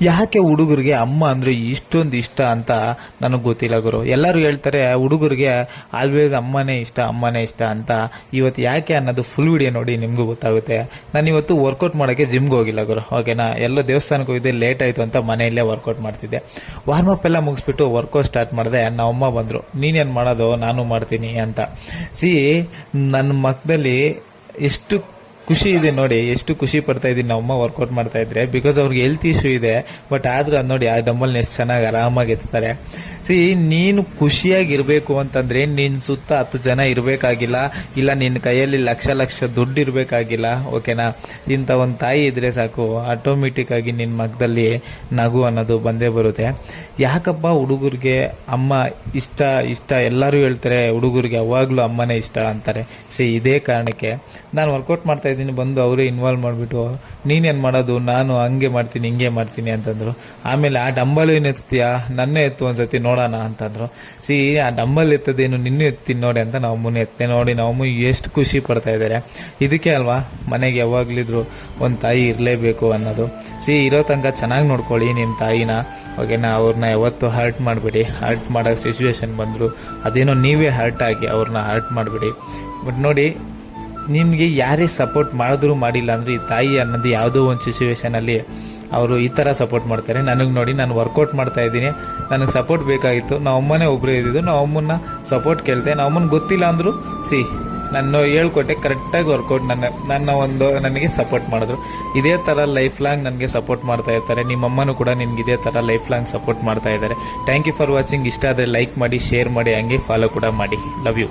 ಯಾಕೆ ಹುಡುಗರಿಗೆ ಅಮ್ಮ ಅಂದ್ರೆ ಇಷ್ಟೊಂದು ಇಷ್ಟ ಅಂತ ನನಗೆ ಗೊತ್ತಿಲ್ಲ ಗುರು. ಎಲ್ಲರೂ ಹೇಳ್ತಾರೆ ಹುಡುಗರಿಗೆ ಆಲ್ವೇಸ್ ಅಮ್ಮನೇ ಇಷ್ಟ ಅಂತ. ಇವತ್ತು ಯಾಕೆ ಅನ್ನೋದು ಫುಲ್ ವಿಡಿಯೋ ನೋಡಿ ನಿಮ್ಗೂ ಗೊತ್ತಾಗುತ್ತೆ. ನಾನು ಇವತ್ತು ವರ್ಕೌಟ್ ಮಾಡೋಕ್ಕೆ ಜಿಮ್ಗೆ ಹೋಗಿಲ್ಲ ಗುರು, ಓಕೆನಾ. ಎಲ್ಲೋ ದೇವಸ್ಥಾನಕ್ಕೆ ಹೋಗಿದ್ದೆ, ಲೇಟ್ ಆಯಿತು ಅಂತ ಮನೆಯಲ್ಲೇ ವರ್ಕೌಟ್ ಮಾಡ್ತಿದ್ದೆ. ವಾರ್ಮಪ್ ಎಲ್ಲ ಮುಗಿಸ್ಬಿಟ್ಟು ವರ್ಕೌಟ್ ಸ್ಟಾರ್ಟ್ ಮಾಡಿದೆ. ನಮ್ಮಮ್ಮ ಬಂದರು, ನೀನೇನು ಮಾಡೋದು, ನಾನು ಮಾಡ್ತೀನಿ ಅಂತ. ನನ್ನ ಮಕ್ಕದಲ್ಲಿ ಎಷ್ಟು ಖುಷಿ ಇದೆ ನೋಡಿ, ಎಷ್ಟು ಖುಷಿ ಪಡ್ತಾ ಇದ್ದೀನಿ ನಮ್ಮಮ್ಮ ವರ್ಕೌಟ್ ಮಾಡ್ತಾ ಇದ್ರೆ. ಬಿಕಾಸ್ ಅವ್ರಿಗೆ ಹೆಲ್ತ್ ಇಶ್ಯೂ ಇದೆ, ಬಟ್ ಆದ್ರೂ ಅದು ನೋಡಿ ಆ ಡಂಬಲ್ನ ಎಷ್ಟು ಚೆನ್ನಾಗಿ ಆರಾಮಾಗಿ ಎತ್ತಾರೆ. ನೀನು ಖುಷಿಯಾಗಿರ್ಬೇಕು ಅಂತಂದ್ರೆ ನಿನ್ ಸುತ್ತ 10 ಜನ ಇರಬೇಕಾಗಿಲ್ಲ, ಇಲ್ಲ ನಿನ್ನ ಕೈಯಲ್ಲಿ ಲಕ್ಷ ದುಡ್ಡು ಇರಬೇಕಾಗಿಲ್ಲ, ಓಕೆನಾ. ಇಂಥ ಒಂದು ತಾಯಿ ಇದ್ರೆ ಸಾಕು, ಆಟೋಮೆಟಿಕ್ ಆಗಿ ನಿನ್ನ ಮಗದಲ್ಲಿ ನಗು ಅನ್ನೋದು ಬಂದೇ ಬರುತ್ತೆ. ಯಾಕಪ್ಪ ಹುಡುಗರಿಗೆ ಅಮ್ಮ ಇಷ್ಟ ಎಲ್ಲರೂ ಹೇಳ್ತಾರೆ, ಹುಡುಗರಿಗೆ ಯಾವಾಗಲೂ ಅಮ್ಮನೇ ಇಷ್ಟ ಅಂತಾರೆ. ಇದೇ ಕಾರಣಕ್ಕೆ ನಾನು ವರ್ಕೌಟ್ ಮಾಡ್ತಾ ಇದ್ದೀನಿ, ಬಂದು ಅವರೇ ಇನ್ವಾಲ್ವ್ ಮಾಡಿಬಿಟ್ಟು ನೀನೇನು ಮಾಡೋದು, ನಾನು ಹಂಗೆ ಮಾಡ್ತೀನಿ ಹಿಂಗೆ ಮಾಡ್ತೀನಿ ಅಂತಂದ್ರು. ಆಮೇಲೆ ಆ ಡಂಬಲ್ ಏನು ಎತ್ತೀಯಾ, ನನ್ನೇ ಎತ್ತು ಒಂದ್ಸತಿ ನೋಡೋಣ ಅಂತಂದ್ರು. ಆ ಡಂಬಲ್ ಎತ್ತದೇನು ನಿನ್ನೂ ಎತ್ತೀನಿ ನೋಡಿ ಅಂತ ನಾವು ಅಮ್ಮನ ಎತ್ತೆ ನೋಡಿ ನಾವು ಅಮ್ಮ ಎಷ್ಟು ಖುಷಿ ಪಡ್ತಾ ಇದ್ದಾರೆ. ಇದಕ್ಕೆ ಅಲ್ವಾ ಮನೆಗೆ ಯಾವಾಗ್ಲಿದ್ರು ಒಂದು ತಾಯಿ ಇರಲೇಬೇಕು ಅನ್ನೋದು. ಇರೋ ತನಕ ಚೆನ್ನಾಗಿ ನೋಡ್ಕೊಳ್ಳಿ ನಿಮ್ಮ ತಾಯಿನ, ಓಕೆನಾ. ಅವ್ರನ್ನ ಯಾವತ್ತು ಹರ್ಟ್ ಮಾಡಬೇಡಿ. ಹರ್ಟ್ ಮಾಡೋ ಸಿಚುವೇಶನ್ ಬಂದರು ಅದೇನೋ ನೀವೇ ಹರ್ಟ್ ಆಗಿ ಅವ್ರನ್ನ ಹರ್ಟ್ ಮಾಡಬೇಡಿ. ಬಟ್ ನೋಡಿ, ನಿಮಗೆ ಯಾರೇ ಸಪೋರ್ಟ್ ಮಾಡಿದ್ರು ಮಾಡಿಲ್ಲ ಅಂದರೆ ಈ ತಾಯಿ ಅನ್ನೋದು ಯಾವುದೋ ಒಂದು ಸಿಚುವೇಶನಲ್ಲಿ ಅವರು ಈ ಥರ ಸಪೋರ್ಟ್ ಮಾಡ್ತಾರೆ. ನನಗೆ ನೋಡಿ, ನಾನು ವರ್ಕೌಟ್ ಮಾಡ್ತಾ ಇದ್ದೀನಿ, ನನಗೆ ಸಪೋರ್ಟ್ ಬೇಕಾಗಿತ್ತು, ನಾವು ಅಮ್ಮನೇ ಒಬ್ಬರೇ ಇದ್ದಿದ್ದು, ನಾವು ಅಮ್ಮನ್ನ ಸಪೋರ್ಟ್ ಕೇಳ್ತೆ. ನಾವು ಅಮ್ಮನ ಗೊತ್ತಿಲ್ಲ ಅಂದರು ನಾನು ಹೇಳ್ಕೊಟ್ಟೆ, ಕರೆಕ್ಟಾಗಿ ವರ್ಕೌಟ್ ನನಗೆ ಸಪೋರ್ಟ್ ಮಾಡಿದ್ರು. ಇದೇ ಥರ ಲೈಫ್ ಲಾಂಗ್ ನನಗೆ ಸಪೋರ್ಟ್ ಮಾಡ್ತಾ ಇರ್ತಾರೆ. ನಿಮ್ಮಮ್ಮನೂ ಕೂಡ ನಿನ್ಗೆ ಇದೇ ಥರ ಲೈಫ್ ಲಾಂಗ್ ಸಪೋರ್ಟ್ ಮಾಡ್ತಾ ಇದ್ದಾರೆ. Thank you for watching. ಇಷ್ಟ ಆದರೆ ಲೈಕ್ ಮಾಡಿ, ಶೇರ್ ಮಾಡಿ, ಹಂಗೆ ಫಾಲೋ ಕೂಡ ಮಾಡಿ. Love you.